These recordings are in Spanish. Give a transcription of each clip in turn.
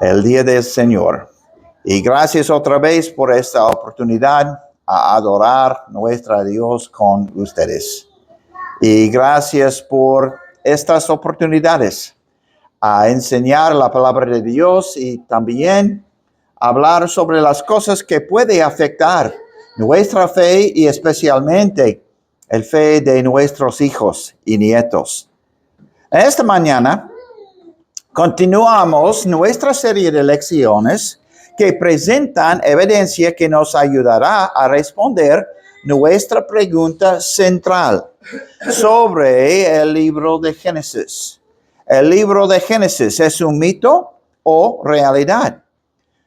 el día del Señor. Y gracias otra vez por esta oportunidad a adorar nuestro Dios con ustedes. Y gracias por estas oportunidades a enseñar la palabra de Dios y también hablar sobre las cosas que pueden afectar nuestra fe y especialmente el fe de nuestros hijos y nietos. Esta mañana continuamos nuestra serie de lecciones que presentan evidencia que nos ayudará a responder nuestra pregunta central sobre el libro de Génesis. ¿El libro de Génesis es un mito o realidad?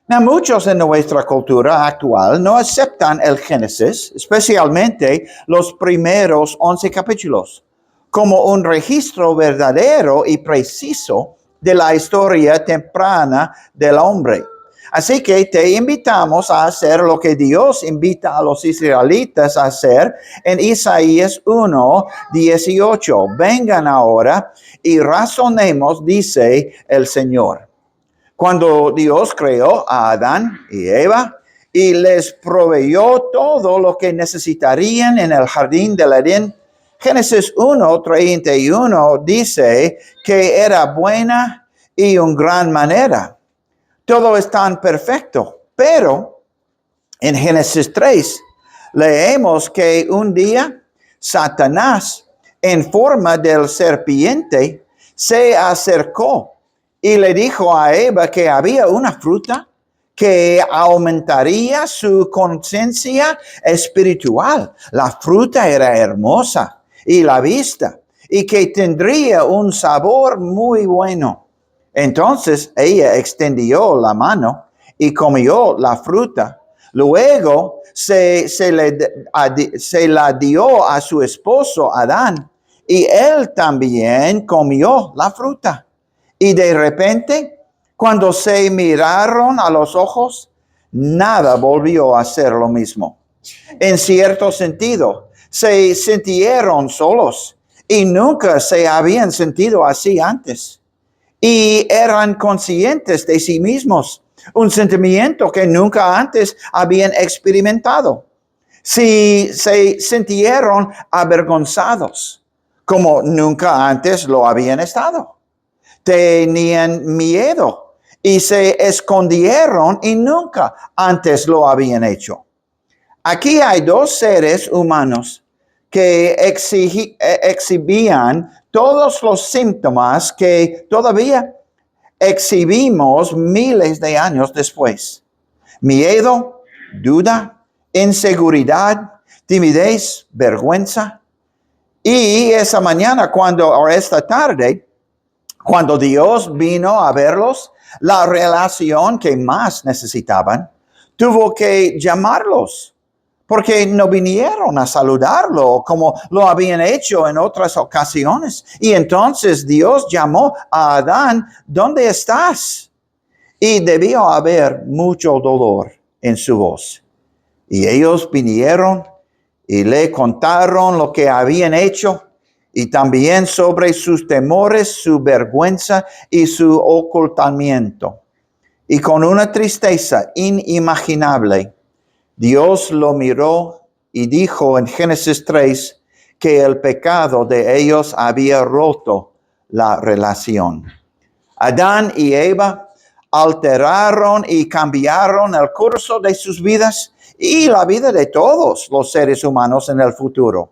Muchos en nuestra cultura actual no aceptan el Génesis, especialmente los primeros 11 capítulos, como un registro verdadero y preciso de la historia temprana del hombre. Así que te invitamos a hacer lo que Dios invita a los israelitas a hacer en Isaías 1:18. Vengan ahora y razonemos, dice el Señor. Cuando Dios creó a Adán y Eva y les proveyó todo lo que necesitarían en el jardín del Edén, Génesis 1:31 dice que era buena y en gran manera. Todo es tan perfecto, pero en Génesis 3 leemos que un día Satanás, en forma del serpiente, se acercó y le dijo a Eva que había una fruta que aumentaría su conciencia espiritual. La fruta era hermosa y la vista, y que tendría un sabor muy bueno. Entonces ella extendió la mano y comió la fruta. Luego se la dio a su esposo Adán, y él también comió la fruta. Y de repente, cuando se miraron a los ojos, nada volvió a ser lo mismo. En cierto sentido, se sintieron solos y nunca se habían sentido así antes. Y eran conscientes de sí mismos, un sentimiento que nunca antes habían experimentado. Si se sintieron avergonzados, como nunca antes lo habían estado. Tenían miedo y se escondieron y nunca antes lo habían hecho. Aquí hay dos seres humanos que exhibían todos los síntomas que todavía exhibimos miles de años después. Miedo, duda, inseguridad, timidez, vergüenza. Y esa mañana o esta tarde, cuando Dios vino a verlos, la relación que más necesitaban, tuvo que llamarlos, porque no vinieron a saludarlo como lo habían hecho en otras ocasiones. Y entonces Dios llamó a Adán: ¿dónde estás? Y debió haber mucho dolor en su voz. Y ellos vinieron y le contaron lo que habían hecho, y también sobre sus temores, su vergüenza y su ocultamiento. Y con una tristeza inimaginable, Dios lo miró y dijo en Génesis 3 que el pecado de ellos había roto la relación. Adán y Eva alteraron y cambiaron el curso de sus vidas y la vida de todos los seres humanos en el futuro.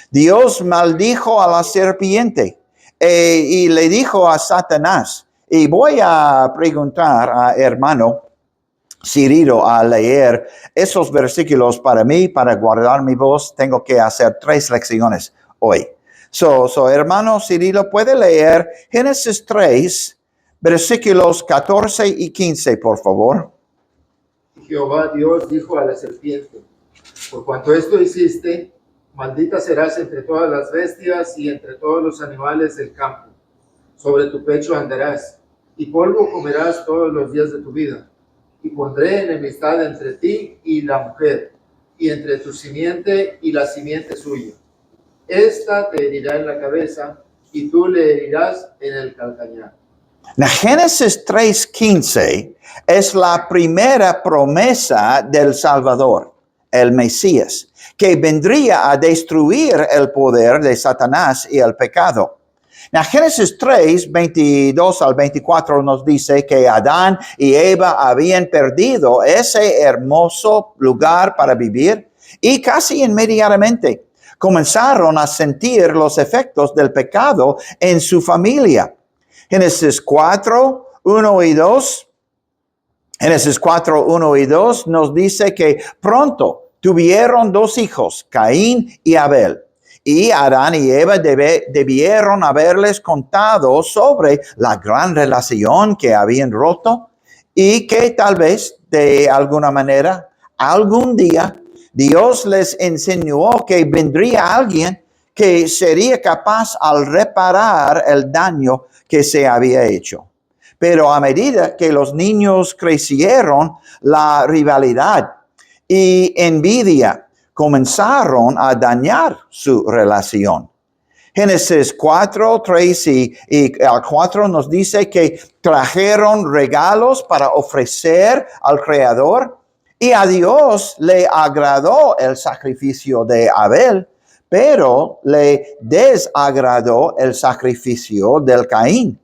Dios maldijo a la serpiente y le dijo a Satanás, y voy a preguntar a hermano Cirilo a leer esos versículos para mí, para guardar mi voz. Tengo que hacer 3 lecciones hoy. Hermano Cirilo, ¿puede leer Génesis 3, versículos 14 y 15, por favor? Jehová Dios dijo a la serpiente: por cuanto esto hiciste, maldita serás entre todas las bestias y entre todos los animales del campo. Sobre tu pecho andarás, y polvo comerás todos los días de tu vida. Y pondré enemistad entre ti y la mujer, y entre tu simiente y la simiente suya. Esta te herirá en la cabeza, y tú le herirás en el calcañar. Na Génesis 3:15 es la primera promesa del Salvador, el Mesías, que vendría a destruir el poder de Satanás y el pecado. Na Génesis 3:22 al 24 nos dice que Adán y Eva habían perdido ese hermoso lugar para vivir y casi inmediatamente comenzaron a sentir los efectos del pecado en su familia. Génesis 4:1 y 2. Génesis 4:1 y 2 nos dice que pronto tuvieron dos hijos, Caín y Abel. Y Adán y Eva debieron haberles contado sobre la gran relación que habían roto y que tal vez de alguna manera, algún día, Dios les enseñó que vendría alguien que sería capaz al reparar el daño que se había hecho. Pero a medida que los niños crecieron, la rivalidad y envidia comenzaron a dañar su relación. Génesis 4, 3 y 4 nos dice que trajeron regalos para ofrecer al Creador y a Dios le agradó el sacrificio de Abel, pero le desagradó el sacrificio del Caín.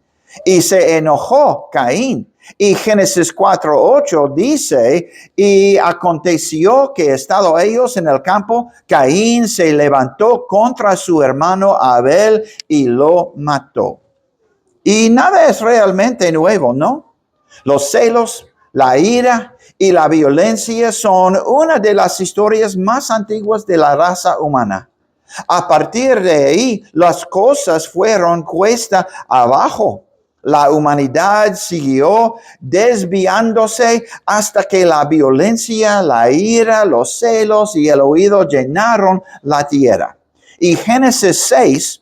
Y se enojó Caín. Y Génesis 4:8 dice, y aconteció que estando ellos en el campo, Caín se levantó contra su hermano Abel y lo mató. Y nada es realmente nuevo, ¿no? Los celos, la ira y la violencia son una de las historias más antiguas de la raza humana. A partir de ahí, las cosas fueron cuesta abajo. La humanidad siguió desviándose hasta que la violencia, la ira, los celos y el oído llenaron la tierra. Y Génesis 6,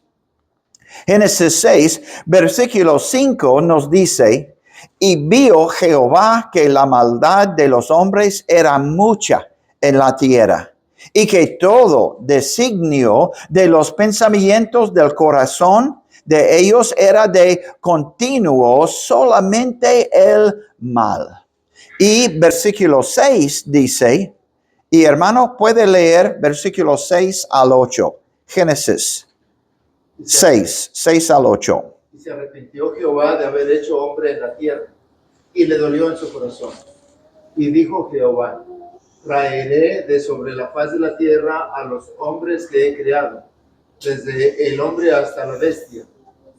versículo 5 nos dice, y vio Jehová que la maldad de los hombres era mucha en la tierra, y que todo designio de los pensamientos del corazón de ellos era de continuo solamente el mal. Y versículo 6 dice, y hermano puede leer versículo 6 al 8, Génesis 6 al 8. Y se arrepintió Jehová de haber hecho hombre en la tierra, y le dolió en su corazón. Y dijo Jehová, traeré de sobre la faz de la tierra a los hombres que he creado, desde el hombre hasta la bestia,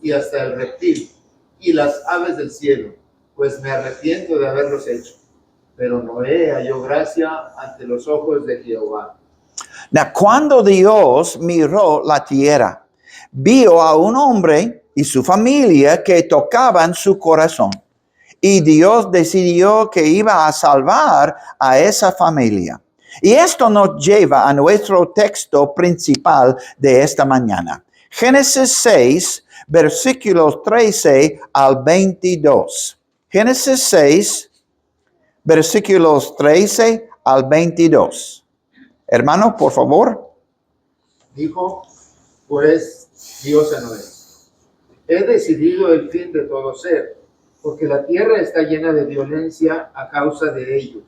y hasta el reptil, y las aves del cielo, pues me arrepiento de haberlos hecho. Pero Noé halló gracia ante los ojos de Jehová. Cuando Dios miró la tierra, vio a un hombre y su familia que tocaban su corazón. Y Dios decidió que iba a salvar a esa familia. Y esto nos lleva a nuestro texto principal de esta mañana. Génesis 6, versículos 13 al 22. Génesis 6, versículos 13 al 22. Hermano, por favor. Dijo pues Dios a Noé, he decidido el fin de todo ser, porque la tierra está llena de violencia a causa de ellos.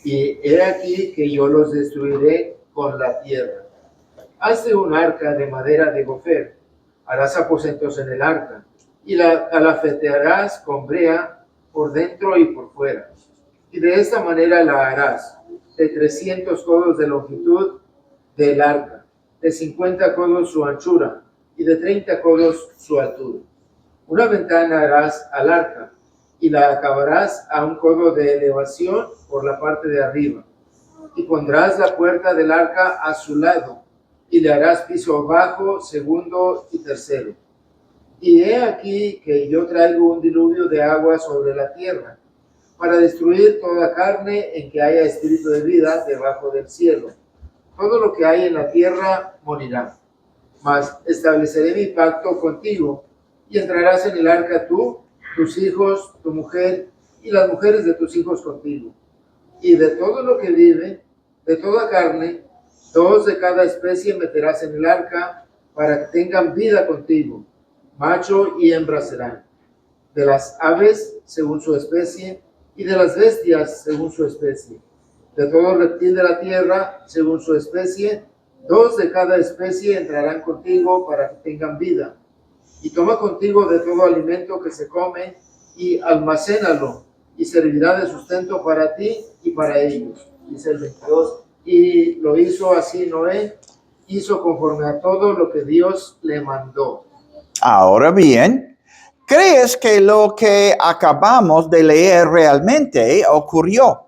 Y he aquí que yo los destruiré con la tierra. Hazte un arca de madera de gofer, harás aposentos en el arca, y la calafetearás con brea por dentro y por fuera. Y de esta manera la harás, de 300 codos de longitud del arca, de 50 codos su anchura, y de 30 codos su altura. Una ventana harás al arca, y la acabarás a un codo de elevación por la parte de arriba. Y pondrás la puerta del arca a su lado, y le harás piso bajo, segundo y tercero. Y he aquí que yo traigo un diluvio de agua sobre la tierra, para destruir toda carne en que haya espíritu de vida debajo del cielo. Todo lo que hay en la tierra morirá. Mas estableceré mi pacto contigo, y entrarás en el arca tú, tus hijos, tu mujer, y las mujeres de tus hijos contigo. Y de todo lo que vive, de toda carne, 2 de cada especie meterás en el arca, para que tengan vida contigo. Macho y hembra serán. de las aves según su especie, y de las bestias según su especie, de todo reptil de la tierra según su especie. 2 de cada especie entrarán contigo para que tengan vida. Y toma contigo de todo alimento que se come y almacénalo, y servirá de sustento para ti y para ellos. Dice el 22. Y lo hizo así Noé, hizo conforme a todo lo que Dios le mandó. Ahora bien, ¿crees que lo que acabamos de leer realmente ocurrió?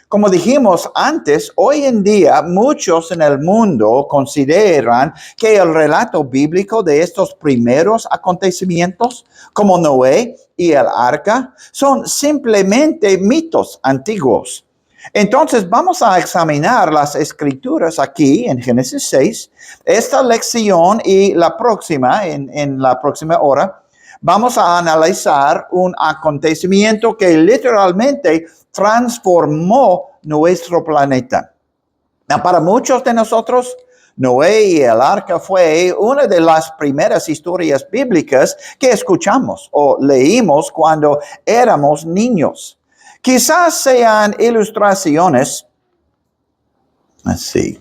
Como dijimos antes, hoy en día muchos en el mundo consideran que el relato bíblico de estos primeros acontecimientos, como Noé y el arca, son simplemente mitos antiguos. Entonces vamos a examinar las escrituras aquí en Génesis 6, esta lección y la próxima, en la próxima hora. Vamos a analizar un acontecimiento que literalmente transformó nuestro planeta. Para muchos de nosotros, Noé y el arca fue una de las primeras historias bíblicas que escuchamos o leímos cuando éramos niños. Quizás sean ilustraciones. Así,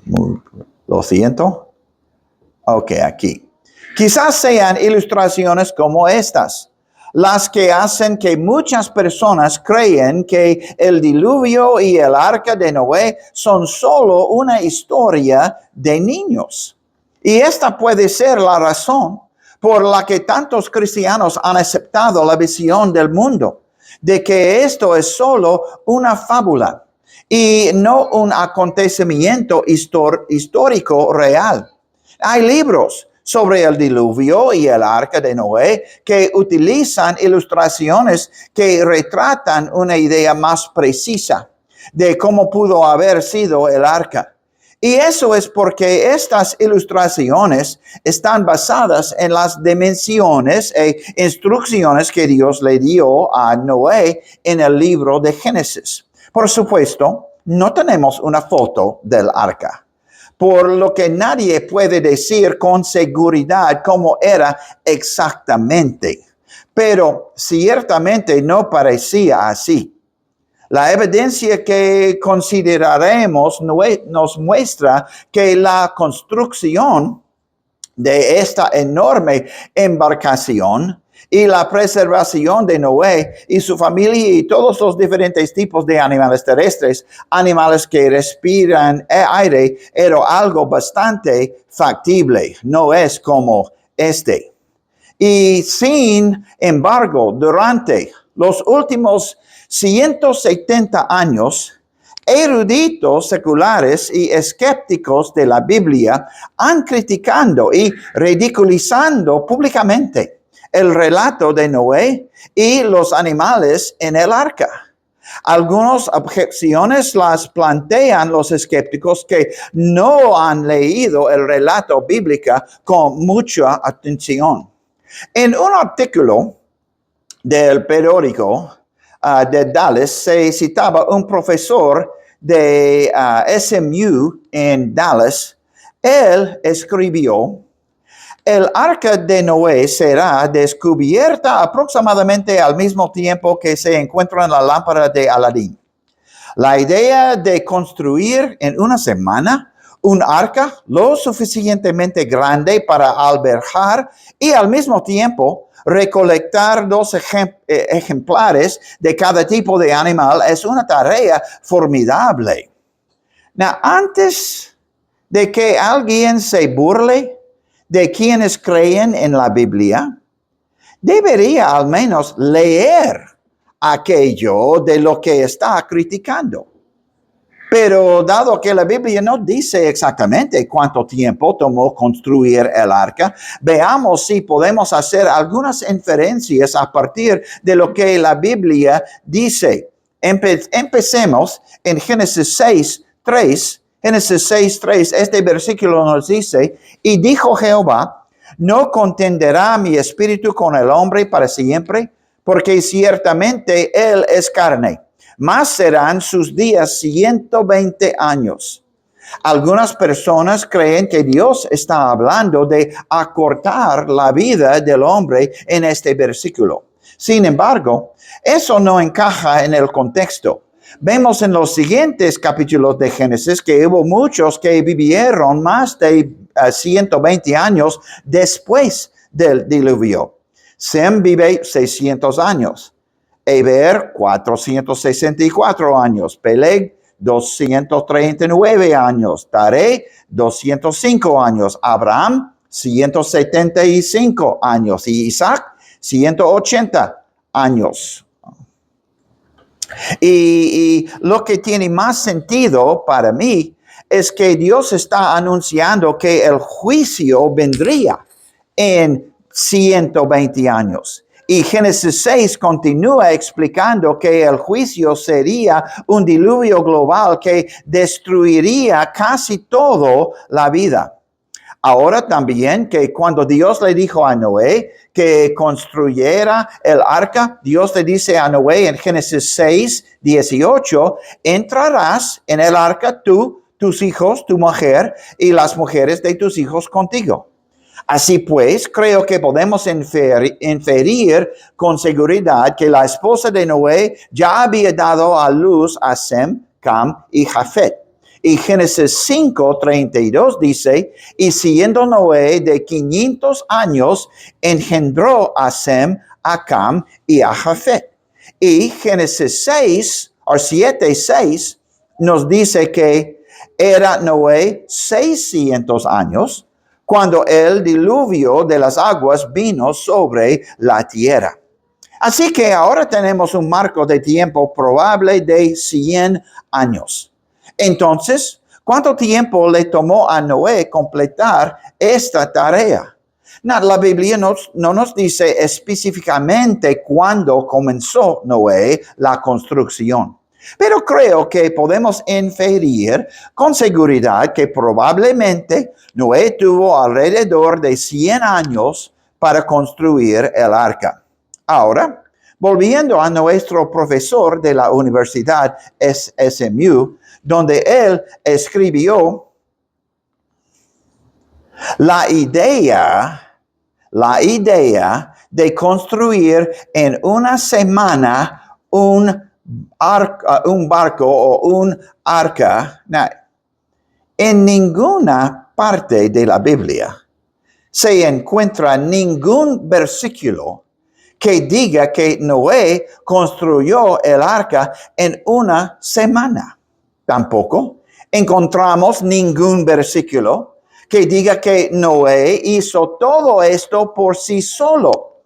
lo siento. Ok, aquí. Quizás sean ilustraciones como estas, las que hacen que muchas personas creen que el diluvio y el arca de Noé son solo una historia de niños. Y esta puede ser la razón por la que tantos cristianos han aceptado la visión del mundo, de que esto es solo una fábula y no un acontecimiento histórico real. Hay libros sobre el diluvio y el arca de Noé que utilizan ilustraciones que retratan una idea más precisa de cómo pudo haber sido el arca. Y eso es porque estas ilustraciones están basadas en las dimensiones e instrucciones que Dios le dio a Noé en el libro de Génesis. Por supuesto, no tenemos una foto del arca, por lo que nadie puede decir con seguridad cómo era exactamente, pero ciertamente no parecía así. La evidencia que consideraremos nos muestra que la construcción de esta enorme embarcación y la preservación de Noé y su familia y todos los diferentes tipos de animales terrestres, animales que respiran aire, era algo bastante factible, no es como este. Y sin embargo, durante los últimos 170 años, eruditos seculares y escépticos de la Biblia han criticado y ridiculizando públicamente el relato de Noé y los animales en el arca. Algunas objeciones las plantean los escépticos que no han leído el relato bíblico con mucha atención. En un artículo del periódico de Dallas se citaba un profesor de SMU en Dallas. Él escribió: el arca de Noé será descubierta aproximadamente al mismo tiempo que se encuentra en la lámpara de Aladín. La idea de construir en una semana un arca lo suficientemente grande para albergar y al mismo tiempo recolectar 2 ejemplares de cada tipo de animal es una tarea formidable. Now, antes de que alguien se burle de quienes creen en la Biblia, debería al menos leer aquello de lo que está criticando. Pero dado que la Biblia no dice exactamente cuánto tiempo tomó construir el arca, veamos si podemos hacer algunas inferencias a partir de lo que la Biblia dice. Empecemos en Génesis 6:3. Génesis 6:3, este versículo nos dice: y dijo Jehová, no contenderá mi espíritu con el hombre para siempre, porque ciertamente él es carne, mas serán sus días 120 años. Algunas personas creen que Dios está hablando de acortar la vida del hombre en este versículo. Sin embargo, eso no encaja en el contexto. Vemos en los siguientes capítulos de Génesis que hubo muchos que vivieron más de 120 años después del diluvio. Sem vive 600 años, Eber 464 años, Peleg 239 años, Tare 205 años, Abraham 175 años y Isaac 180 años. Y lo que tiene más sentido para mí es que Dios está anunciando que el juicio vendría en 120 años. Y Génesis 6 continúa explicando que el juicio sería un diluvio global que destruiría casi toda la vida. Ahora también que cuando Dios le dijo a Noé que construyera el arca, Dios le dice a Noé en Génesis 6, 18, entrarás en el arca tú, tus hijos, tu mujer y las mujeres de tus hijos contigo. Así pues, creo que podemos inferir con seguridad que la esposa de Noé ya había dado a luz a Sem, Cam y Jafet. Y Génesis 5:32 dice, y siendo Noé de 500 años, engendró a Sem, a Cam y a Jafet. Y Génesis 7:6 nos dice que era Noé 600 años cuando el diluvio de las aguas vino sobre la tierra. Así que ahora tenemos un marco de tiempo probable de 100 años. Entonces, ¿cuánto tiempo le tomó a Noé completar esta tarea? La Biblia no nos dice específicamente cuándo comenzó Noé la construcción. Pero creo que podemos inferir con seguridad que probablemente Noé tuvo alrededor de 100 años para construir el arca. Ahora, volviendo a nuestro profesor de la Universidad SMU, donde él escribió la idea de construir en una semana un barco o un arca. En ninguna parte de la Biblia se encuentra ningún versículo que diga que Noé construyó el arca en una semana. Tampoco encontramos ningún versículo que diga que Noé hizo todo esto por sí solo,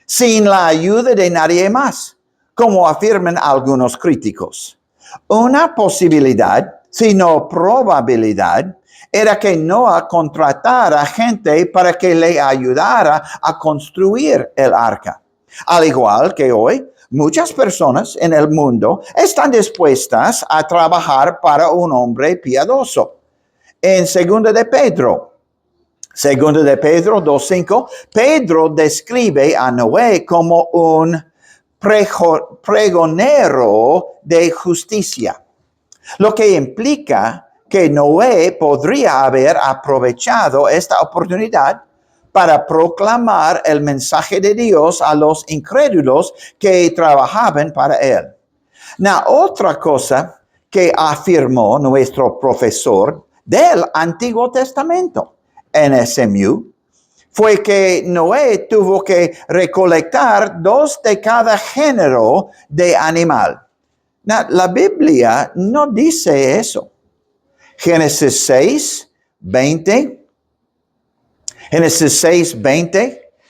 sin la ayuda de nadie más, como afirman algunos críticos. Una posibilidad, sino probabilidad, era que Noé contratara gente para que le ayudara a construir el arca. Al igual que hoy, muchas personas en el mundo están dispuestas a trabajar para un hombre piadoso. En 2 de Pedro 2:5, Pedro describe a Noé como un pregonero de justicia, lo que implica que Noé podría haber aprovechado esta oportunidad para proclamar el mensaje de Dios a los incrédulos que trabajaban para él. Otra cosa que afirmó nuestro profesor del Antiguo Testamento en SMU fue que Noé tuvo que recolectar 2 de cada género de animal. La Biblia no dice eso. Génesis 6:20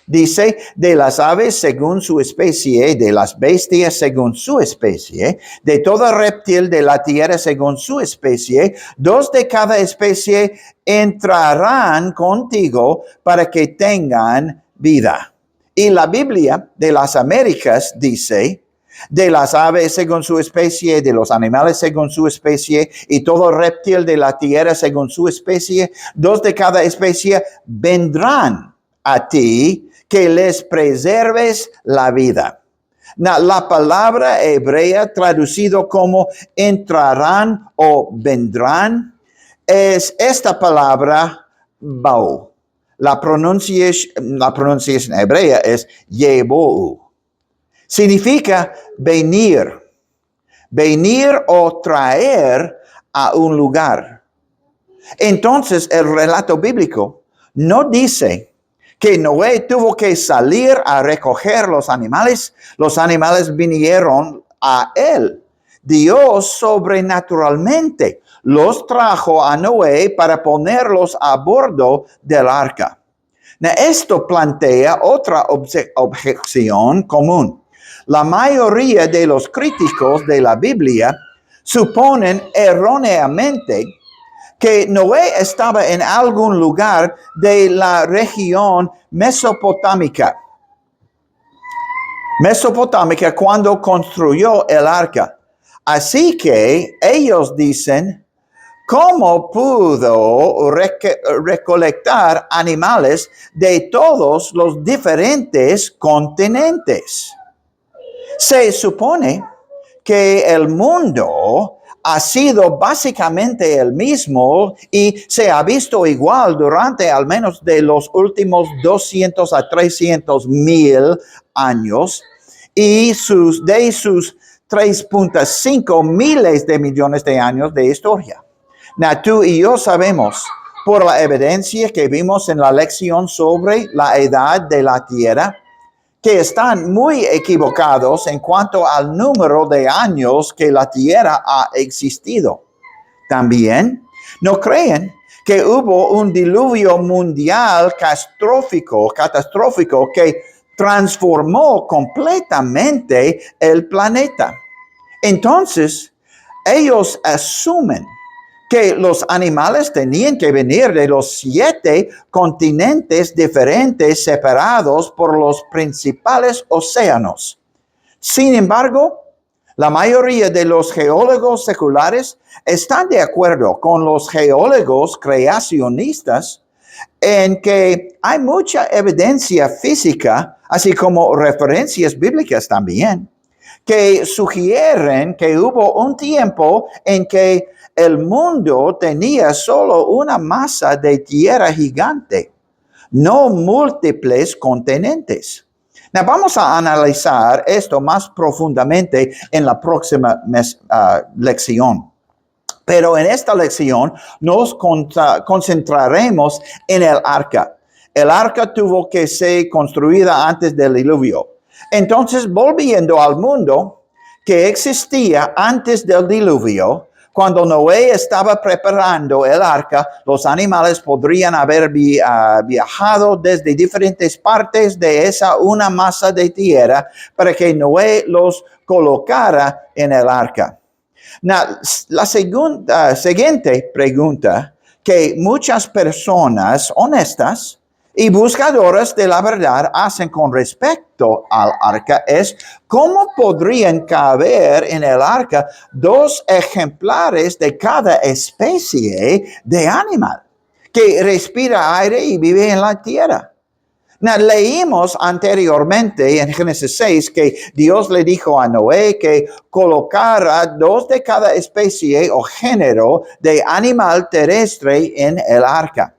dice, de las aves según su especie, de las bestias según su especie, de todo reptil de la tierra según su especie, 2 de cada especie entrarán contigo para que tengan vida. Y la Biblia de las Américas dice, de las aves según su especie, de los animales según su especie, y todo reptil de la tierra según su especie, 2 de cada especie vendrán a ti, que les preserves la vida. La palabra hebrea traducido como entrarán o vendrán es esta palabra bau. La pronunciación hebrea es yebou. Significa venir o traer a un lugar. Entonces, el relato bíblico no dice que Noé tuvo que salir a recoger los animales vinieron a él. Dios sobrenaturalmente los trajo a Noé para ponerlos a bordo del arca. Esto plantea otra objeción común. La mayoría de los críticos de la Biblia suponen erróneamente que Noé estaba en algún lugar de la región mesopotámica cuando construyó el arca. Así que ellos dicen, ¿cómo pudo recolectar animales de todos los diferentes continentes? Se supone que el mundo ha sido básicamente el mismo y se ha visto igual durante al menos de los últimos 200 a 300 mil años y de sus 3.5 miles de millones de años de historia. Tú y yo sabemos por la evidencia que vimos en la lección sobre la edad de la Tierra que están muy equivocados en cuanto al número de años que la Tierra ha existido. También no creen que hubo un diluvio mundial catastrófico que transformó completamente el planeta. Entonces, ellos asumen que los animales tenían que venir de los 7 continentes diferentes separados por los principales océanos. Sin embargo, la mayoría de los geólogos seculares están de acuerdo con los geólogos creacionistas en que hay mucha evidencia física, así como referencias bíblicas también, que sugieren que hubo un tiempo en que el mundo tenía solo una masa de tierra gigante, no múltiples continentes. Vamos a analizar esto más profundamente en la próxima lección. Pero en esta lección nos concentraremos en el arca. El arca tuvo que ser construida antes del diluvio. Entonces, volviendo al mundo que existía antes del diluvio, cuando Noé estaba preparando el arca, los animales podrían haber viajado desde diferentes partes de esa una masa de tierra para que Noé los colocara en el arca. La siguiente pregunta que muchas personas honestas y buscadoras de la verdad hacen con respecto al arca es ¿cómo podrían caber en el arca 2 ejemplares de cada especie de animal que respira aire y vive en la tierra? Leímos anteriormente en Génesis 6 que Dios le dijo a Noé que colocara 2 de cada especie o género de animal terrestre en el arca.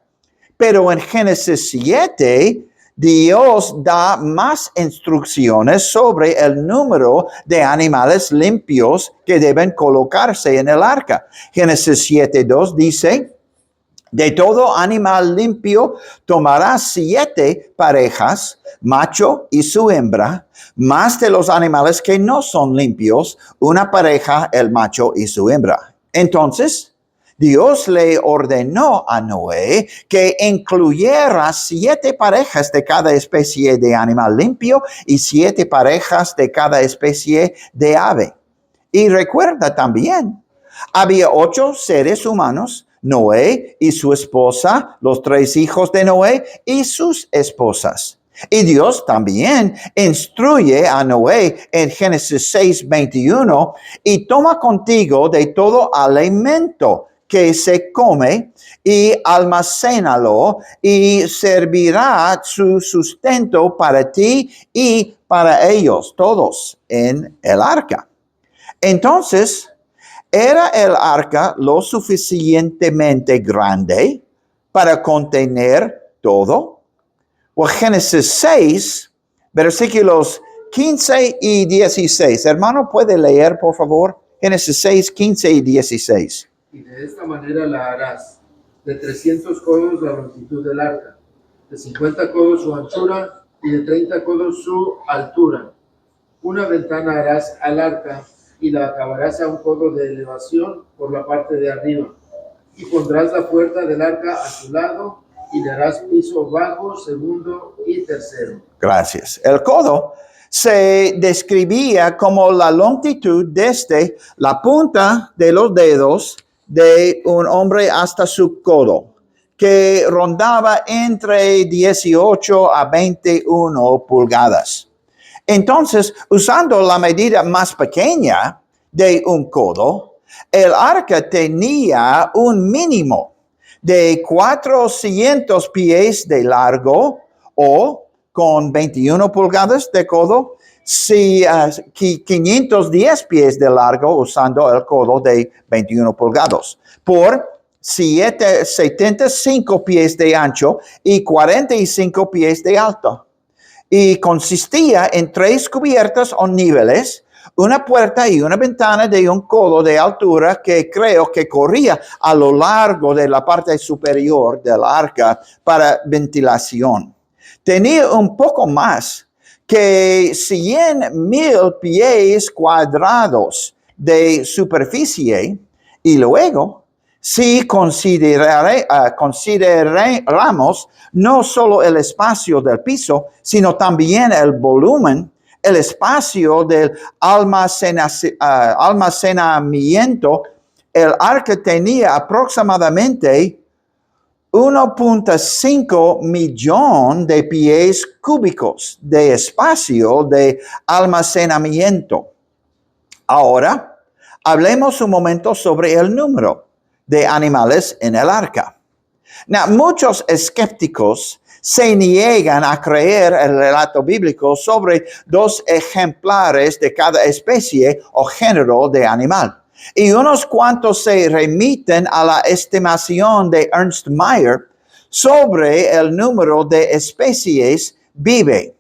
Pero en Génesis 7, Dios da más instrucciones sobre el número de animales limpios que deben colocarse en el arca. Génesis 7:2 dice, de todo animal limpio tomarás 7 parejas, macho y su hembra, más de los animales que no son limpios, una pareja, el macho y su hembra. Entonces, Dios le ordenó a Noé que incluyera 7 parejas de cada especie de animal limpio y 7 parejas de cada especie de ave. Y recuerda también, había 8 seres humanos, Noé y su esposa, los 3 hijos de Noé y sus esposas. Y Dios también instruye a Noé en Génesis 6:21 y toma contigo de todo alimento que se come y almacénalo y servirá su sustento para ti y para ellos todos en el arca. Entonces, ¿era el arca lo suficientemente grande para contener todo? Génesis 6, versículos 15 y 16. Hermano, ¿puede leer, por favor? Génesis 6, 15 y 16. Y de esta manera la harás, de 300 codos la longitud del arca, de 50 codos su anchura y de 30 codos su altura. Una ventana harás al arca y la acabarás a un codo de elevación por la parte de arriba. Y pondrás la puerta del arca a su lado y le harás piso bajo, segundo y tercero. Gracias. El codo se describía como la longitud desde la punta de los dedos de un hombre hasta su codo, que rondaba entre 18 a 21 pulgadas. Entonces, usando la medida más pequeña de un codo, el arca tenía un mínimo de 400 pies de largo o con 21 pulgadas de codo, 510 pies de largo usando el codo de 21 pulgadas, por 75 pies de ancho y 45 pies de alto. Y consistía en 3 cubiertas o niveles, una puerta y una ventana de un codo de altura que creo que corría a lo largo de la parte superior del arca para ventilación. Tenía un poco más que 100,000 pies cuadrados de superficie y luego, si consideramos no solo el espacio del piso, sino también el volumen, el espacio del almacenamiento, el arca tenía aproximadamente 1.5 millón de pies cúbicos de espacio de almacenamiento. Ahora, hablemos un momento sobre el número de animales en el arca. Muchos escépticos se niegan a creer el relato bíblico sobre 2 ejemplares de cada especie o género de animal. Y unos cuantos se remiten a la estimación de Ernst Mayr sobre el número de especies vive.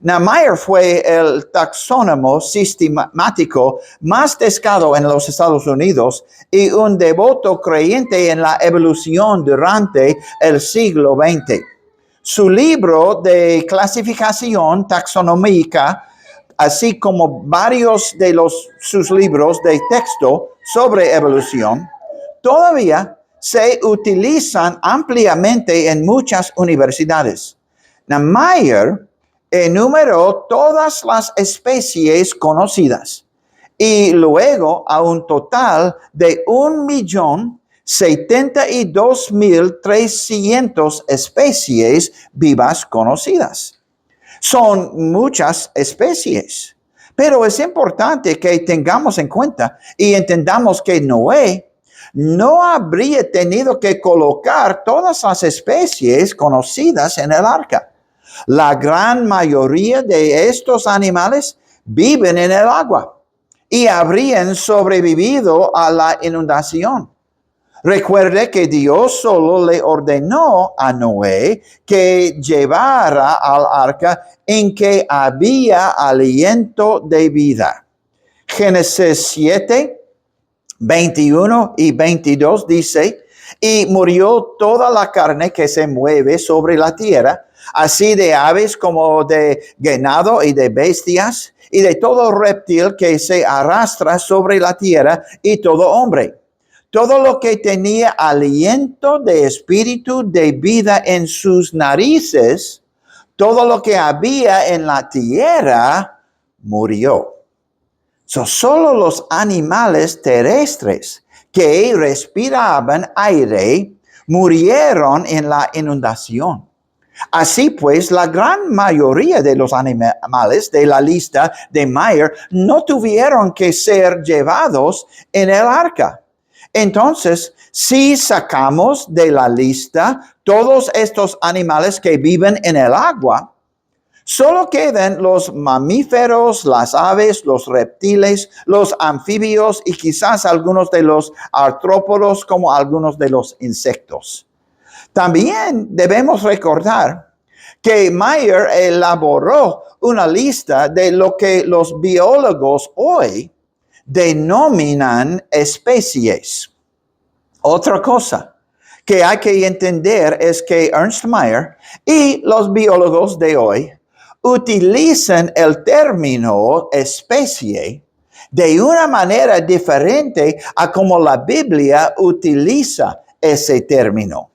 Mayr fue el taxónomo sistemático más destacado en los Estados Unidos y un devoto creyente en la evolución durante el siglo XX. Su libro de clasificación taxonómica, así como varios de sus libros de texto sobre evolución, todavía se utilizan ampliamente en muchas universidades. Mayr enumeró todas las especies conocidas y luego a un total de 1.072.300 especies vivas conocidas. Son muchas especies, pero es importante que tengamos en cuenta y entendamos que Noé no habría tenido que colocar todas las especies conocidas en el arca. La gran mayoría de estos animales viven en el agua y habrían sobrevivido a la inundación. Recuerde que Dios solo le ordenó a Noé que llevara al arca en que había aliento de vida. Génesis 7, 21 y 22 dice: y murió toda la carne que se mueve sobre la tierra, así de aves como de ganado y de bestias, y de todo reptil que se arrastra sobre la tierra, y todo hombre. Todo lo que tenía aliento de espíritu de vida en sus narices, todo lo que había en la tierra, murió. Solo los animales terrestres que respiraban aire murieron en la inundación. Así pues, la gran mayoría de los animales de la lista de Mayr no tuvieron que ser llevados en el arca. Entonces, si sacamos de la lista todos estos animales que viven en el agua, solo quedan los mamíferos, las aves, los reptiles, los anfibios y quizás algunos de los artrópodos como algunos de los insectos. También debemos recordar que Meyer elaboró una lista de lo que los biólogos hoy denominan especies. Otra cosa que hay que entender es que Ernst Mayr y los biólogos de hoy utilizan el término especie de una manera diferente a como la Biblia utiliza ese término.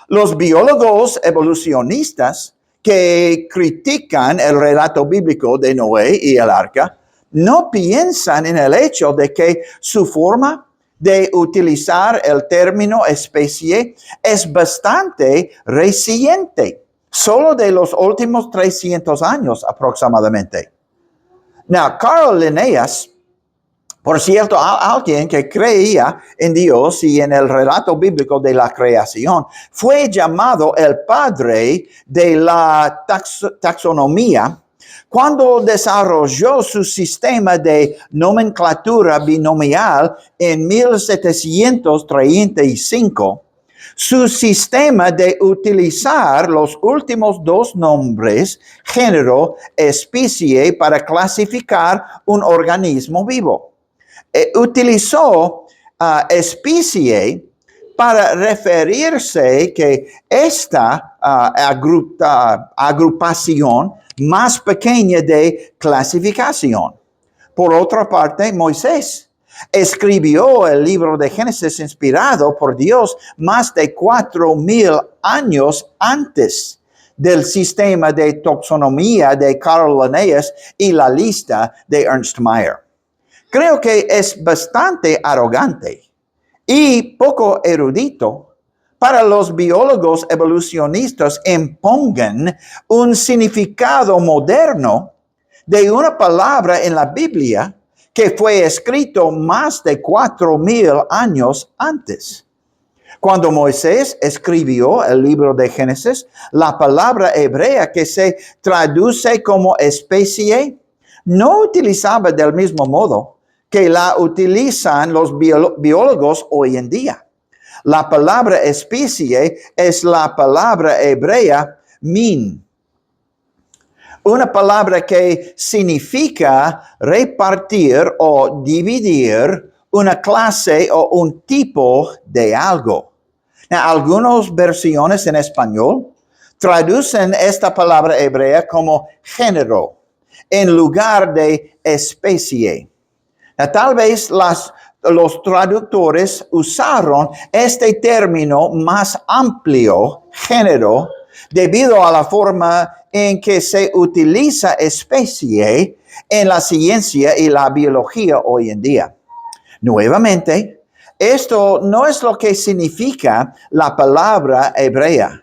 Los biólogos evolucionistas que critican el relato bíblico de Noé y el arca no piensan en el hecho de que su forma de utilizar el término especie es bastante reciente, solo de los últimos 300 años aproximadamente. Now, Carl Linnaeus, por cierto, alguien que creía en Dios y en el relato bíblico de la creación, fue llamado el padre de la taxonomía cuando desarrolló su sistema de nomenclatura binomial en 1735. Su sistema de utilizar los últimos dos nombres, género, especie, para clasificar un organismo vivo. Utilizó especie para referirse que esta agrupación más pequeña de clasificación. Por otra parte, Moisés escribió el libro de Génesis inspirado por Dios más de 4,000 años antes del sistema de taxonomía de Carl Linnaeus y la lista de Ernst Mayr. Creo que es bastante arrogante y poco erudito para los biólogos evolucionistas impongan un significado moderno de una palabra en la Biblia que fue escrito más de 4,000 años antes. Cuando Moisés escribió el libro de Génesis, la palabra hebrea que se traduce como especie no utilizaba del mismo modo que la utilizan los biólogos hoy en día. La palabra especie es la palabra hebrea min, una palabra que significa repartir o dividir una clase o un tipo de algo. Algunas versiones en español traducen esta palabra hebrea como género en lugar de especie. Tal vez los traductores usaron este término más amplio, género, debido a la forma en que se utiliza especie en la ciencia y la biología hoy en día. Nuevamente, esto no es lo que significa la palabra hebrea.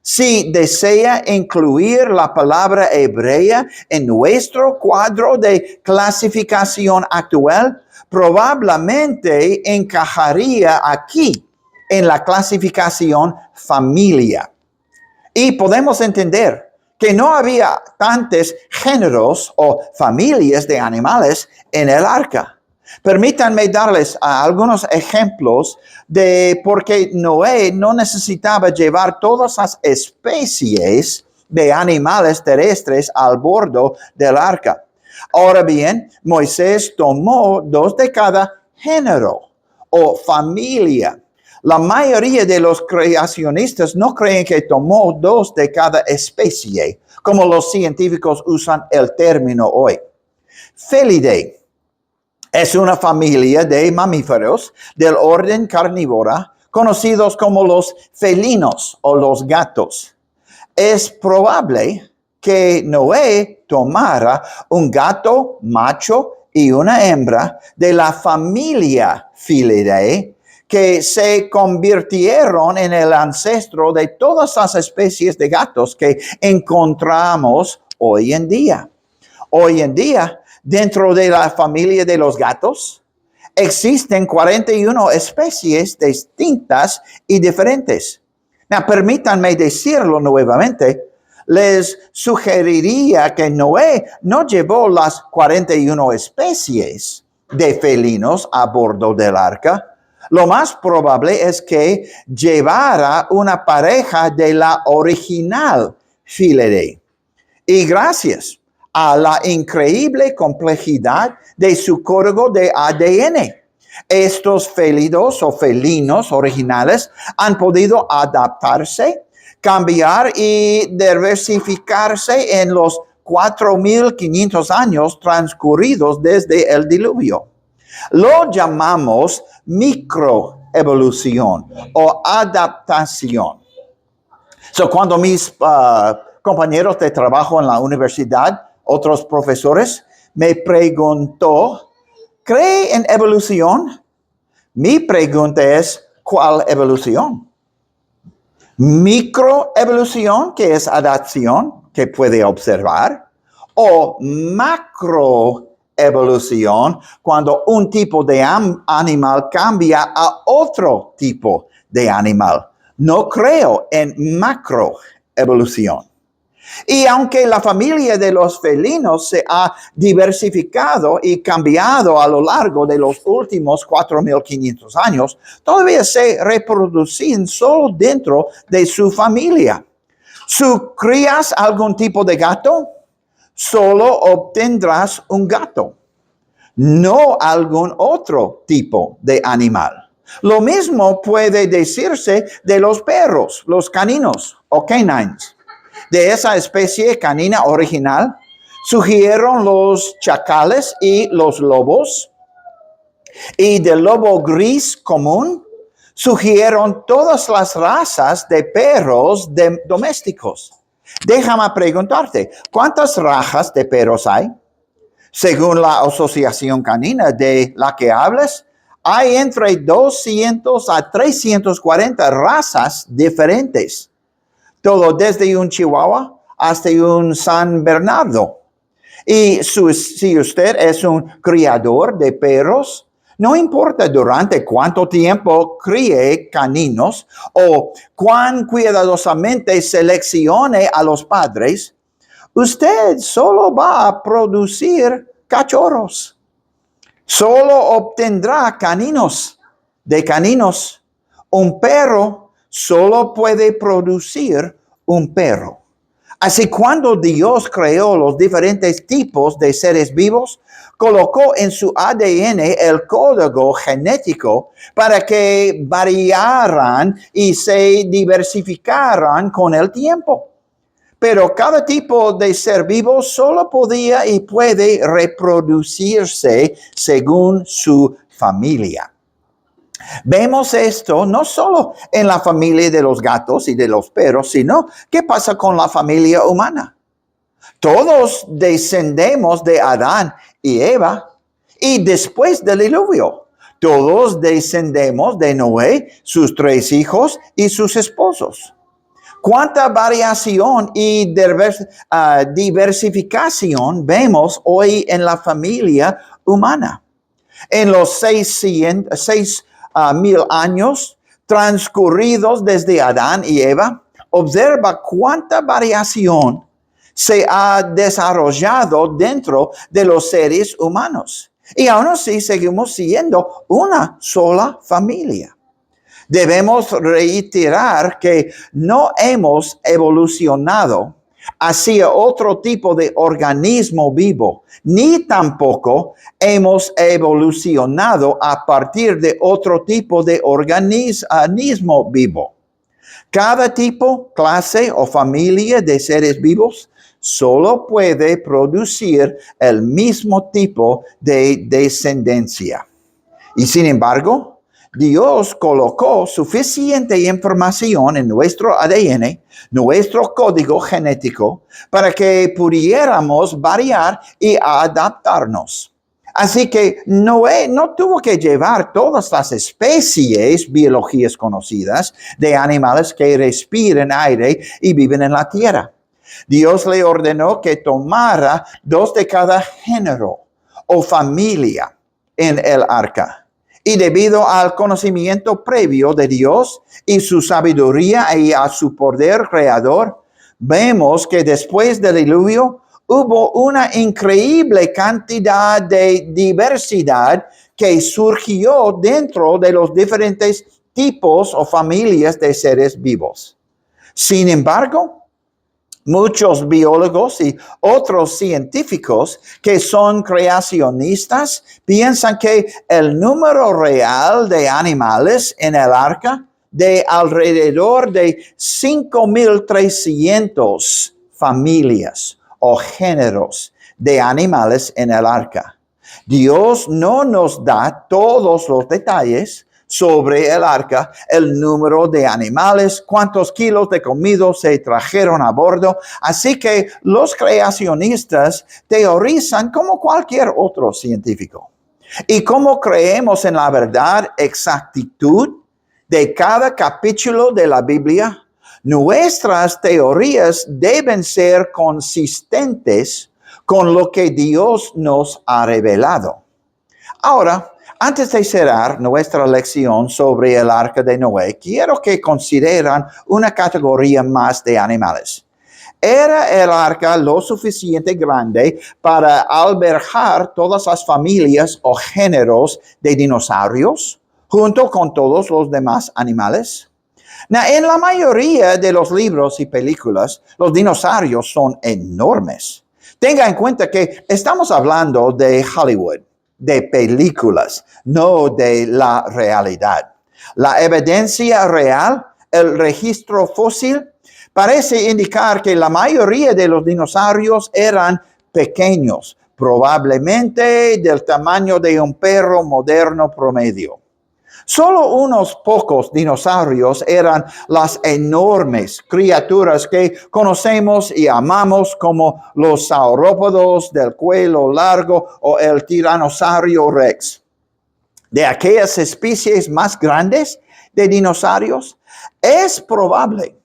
Si desea incluir la palabra hebrea en nuestro cuadro de clasificación actual, probablemente encajaría aquí en la clasificación familia. Y podemos entender que no había tantos géneros o familias de animales en el arca. Permítanme darles algunos ejemplos de por qué Noé no necesitaba llevar todas las especies de animales terrestres al bordo del arca. Ahora bien, Moisés tomó 2 de cada género o familia. La mayoría de los creacionistas no creen que tomó 2 de cada especie, como los científicos usan el término hoy. Felidae es una familia de mamíferos del orden carnívora, conocidos como los felinos o los gatos. Es probable que Noé tomara un gato macho y una hembra de la familia Felidae, que se convirtieron en el ancestro de todas las especies de gatos que encontramos hoy en día. Hoy en día, dentro de la familia de los gatos, existen 41 especies distintas y diferentes. Permítanme decirlo nuevamente. Les sugeriría que Noé no llevó las 41 especies de felinos a bordo del arca. Lo más probable es que llevara una pareja de la original Felidae. Y gracias a la increíble complejidad de su código de ADN, estos félidos o felinos originales han podido adaptarse, cambiar y diversificarse en los 4.500 años transcurridos desde el diluvio. Lo llamamos microevolución o adaptación. Cuando mis compañeros de trabajo en la universidad, otros profesores, me preguntó, ¿cree en evolución? Mi pregunta es, ¿cuál evolución? Microevolución, que es adaptación, que puede observar, o macroevolución, cuando un tipo de animal cambia a otro tipo de animal. No creo en macroevolución. Y aunque la familia de los felinos se ha diversificado y cambiado a lo largo de los últimos 4.500 años, todavía se reproducen solo dentro de su familia. Si crías algún tipo de gato, solo obtendrás un gato, no algún otro tipo de animal. Lo mismo puede decirse de los perros, los caninos o canines. De esa especie canina original surgieron los chacales y los lobos, y del lobo gris común surgieron todas las razas de perros domésticos. Déjame preguntarte, ¿cuántas razas de perros hay? Según la Asociación Canina de la que hablas, hay entre 200 a 340 razas diferentes. Todo desde un chihuahua hasta un San Bernardo. Y si usted es un criador de perros, no importa durante cuánto tiempo críe caninos o cuán cuidadosamente seleccione a los padres, usted solo va a producir cachorros. Solo obtendrá caninos de caninos. Un perro solo puede producir un perro. Así, cuando Dios creó los diferentes tipos de seres vivos, colocó en su ADN el código genético para que variaran y se diversificaran con el tiempo. Pero cada tipo de ser vivo solo podía y puede reproducirse según su familia. Vemos esto no solo en la familia de los gatos y de los perros, sino ¿qué pasa con la familia humana? Todos descendemos de Adán y Eva, y después del diluvio, todos descendemos de Noé, sus 3 hijos y sus esposos. ¿Cuánta variación y diversificación vemos hoy en la familia humana? En los 6.000 años transcurridos desde Adán y Eva, observa cuánta variación se ha desarrollado dentro de los seres humanos. Y aún así seguimos siendo una sola familia. Debemos reiterar que no hemos evolucionado hacia otro tipo de organismo vivo, ni tampoco hemos evolucionado a partir de otro tipo de organismo vivo. Cada tipo, clase o familia de seres vivos solo puede producir el mismo tipo de descendencia. Y sin embargo, Dios colocó suficiente información en nuestro ADN, nuestro código genético, para que pudiéramos variar y adaptarnos. Así que Noé no tuvo que llevar todas las especies, biologías conocidas, de animales que respiran aire y viven en la tierra. Dios le ordenó que tomara 2 de cada género o familia en el arca. Y debido al conocimiento previo de Dios y su sabiduría y a su poder creador, vemos que después del diluvio hubo una increíble cantidad de diversidad que surgió dentro de los diferentes tipos o familias de seres vivos. Sin embargo, Muchos biólogos y otros científicos que son creacionistas piensan que el número real de animales en el arca de alrededor de 5,300 familias o géneros de animales en el arca. Dios no nos da todos los detalles sobre el arca, el número de animales, cuántos kilos de comida se trajeron a bordo. Así que los creacionistas teorizan como cualquier otro científico. Y como creemos en la verdad, exactitud de cada capítulo de la Biblia, nuestras teorías deben ser consistentes con lo que Dios nos ha revelado. Ahora, antes de cerrar nuestra lección sobre el arca de Noé, quiero que consideren una categoría más de animales. ¿Era el arca lo suficiente grande para albergar todas las familias o géneros de dinosaurios junto con todos los demás animales? En la mayoría de los libros y películas, los dinosaurios son enormes. Tenga en cuenta que estamos hablando de Hollywood, de películas, no de la realidad. La evidencia real, el registro fósil, parece indicar que la mayoría de los dinosaurios eran pequeños, probablemente del tamaño de un perro moderno promedio. Solo unos pocos dinosaurios eran las enormes criaturas que conocemos y amamos como los saurópodos del cuello largo o el tiranosaurio rex. De aquellas especies más grandes de dinosaurios, es probable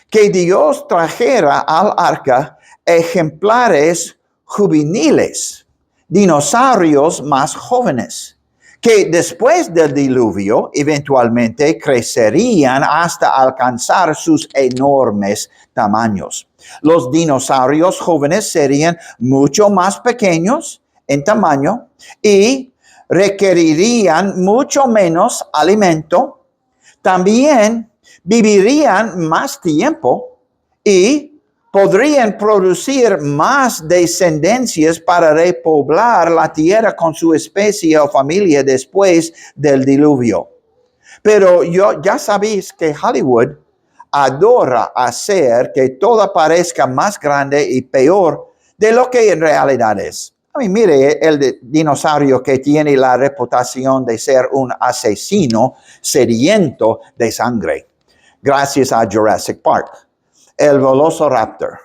que Dios trajera al arca ejemplares juveniles, dinosaurios más jóvenes, que después del diluvio eventualmente crecerían hasta alcanzar sus enormes tamaños. Los dinosaurios jóvenes serían mucho más pequeños en tamaño y requerirían mucho menos alimento. También vivirían más tiempo y podrían producir más descendencias para repoblar la tierra con su especie o familia después del diluvio. Pero ya sabéis que Hollywood adora hacer que todo parezca más grande y peor de lo que en realidad es. Mire el dinosaurio que tiene la reputación de ser un asesino sediento de sangre, gracias a Jurassic Park. El Velociraptor.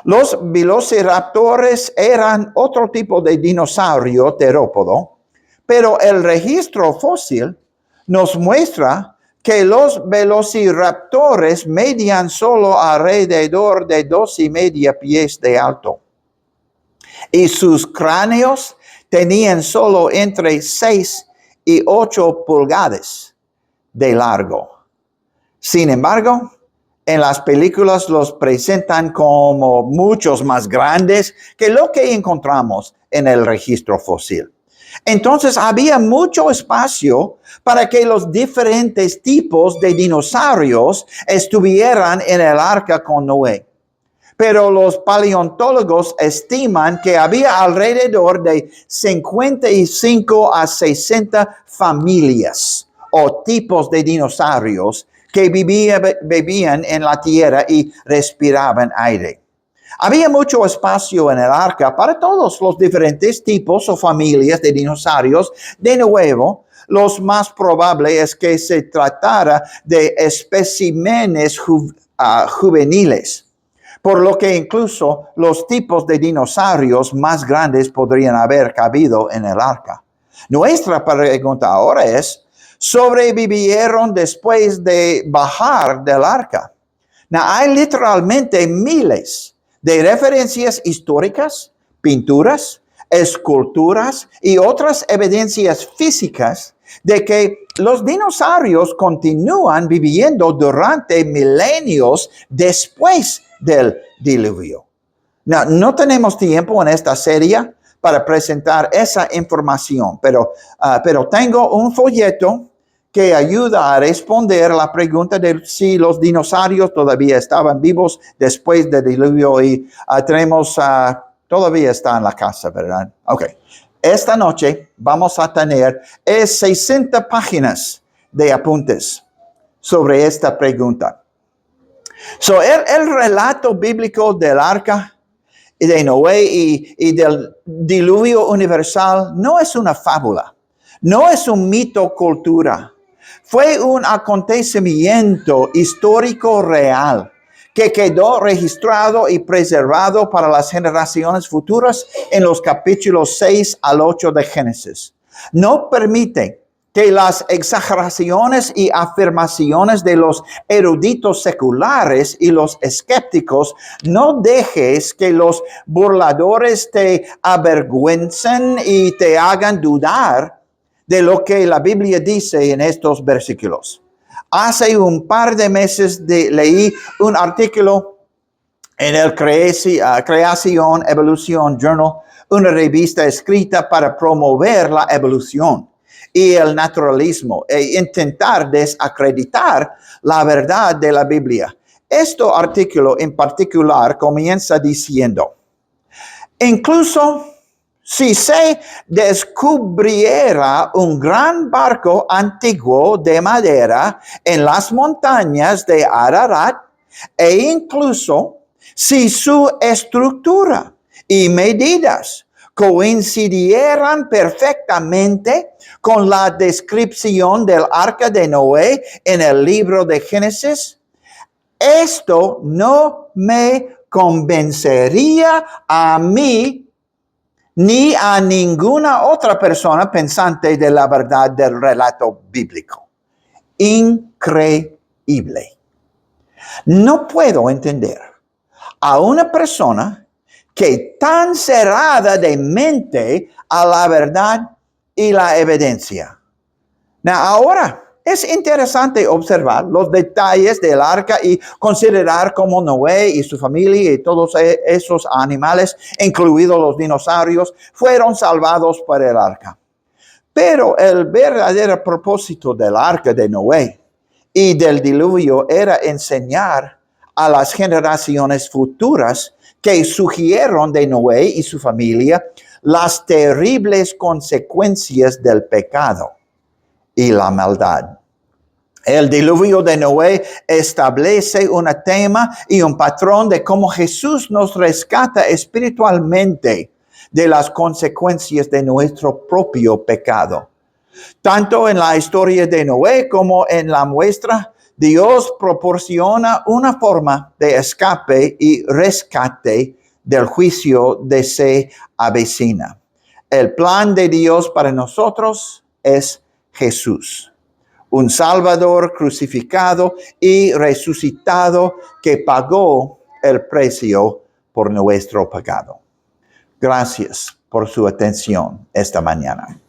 Los velociraptores eran otro tipo de dinosaurio terópodo, pero el registro fósil nos muestra que los velociraptores medían solo alrededor de 2,5 pies de alto. Y sus cráneos tenían solo entre 6 y 8 pulgadas de largo. Sin embargo, en las películas los presentan como muchos más grandes que lo que encontramos en el registro fósil. Entonces había mucho espacio para que los diferentes tipos de dinosaurios estuvieran en el arca con Noé. Pero los paleontólogos estiman que había alrededor de 55 a 60 familias o tipos de dinosaurios que vivían en la tierra y respiraban aire. Había mucho espacio en el arca para todos los diferentes tipos o familias de dinosaurios. De nuevo, lo más probable es que se tratara de especímenes juveniles, por lo que incluso los tipos de dinosaurios más grandes podrían haber cabido en el arca. Nuestra pregunta ahora es, ¿sobrevivieron después de bajar del arca? Hay literalmente miles de referencias históricas, pinturas, esculturas y otras evidencias físicas de que los dinosaurios continúan viviendo durante milenios después del diluvio. No tenemos tiempo en esta serie para presentar esa información, pero tengo un folleto que ayuda a responder la pregunta de si los dinosaurios todavía estaban vivos después del diluvio y todavía está en la casa, ¿verdad? Ok. Esta noche vamos a tener 60 páginas de apuntes sobre esta pregunta. El relato bíblico del arca de Noé y del diluvio universal no es una fábula, no es un mito cultura. Fue un acontecimiento histórico real que quedó registrado y preservado para las generaciones futuras en los capítulos 6 al 8 de Génesis. No permite que las exageraciones y afirmaciones de los eruditos seculares y los escépticos no dejes que los burladores te avergüencen y te hagan dudar de lo que la Biblia dice en estos versículos. Hace un par de meses leí un artículo en el Creation Evolution Journal, una revista escrita para promover la evolución y el naturalismo e intentar desacreditar la verdad de la Biblia. Este artículo en particular comienza diciendo: incluso si se descubriera un gran barco antiguo de madera en las montañas de Ararat, e incluso si su estructura y medidas coincidieran perfectamente con la descripción del arca de Noé en el libro de Génesis, esto no me convencería a mí ni a ninguna otra persona pensante de la verdad del relato bíblico. Increíble. No puedo entender a una persona que tan cerrada de mente a la verdad y la evidencia. Ahora, es interesante observar los detalles del arca y considerar cómo Noé y su familia y todos esos animales, incluidos los dinosaurios, fueron salvados por el arca. Pero el verdadero propósito del arca de Noé y del diluvio era enseñar a las generaciones futuras que surgieron de Noé y su familia las terribles consecuencias del pecado y la maldad. El diluvio de Noé establece un tema y un patrón de cómo Jesús nos rescata espiritualmente de las consecuencias de nuestro propio pecado. Tanto en la historia de Noé como en la nuestra, Dios proporciona una forma de escape y rescate del juicio que se avecina. El plan de Dios para nosotros es Jesús, un Salvador crucificado y resucitado que pagó el precio por nuestro pecado. Gracias por su atención esta mañana.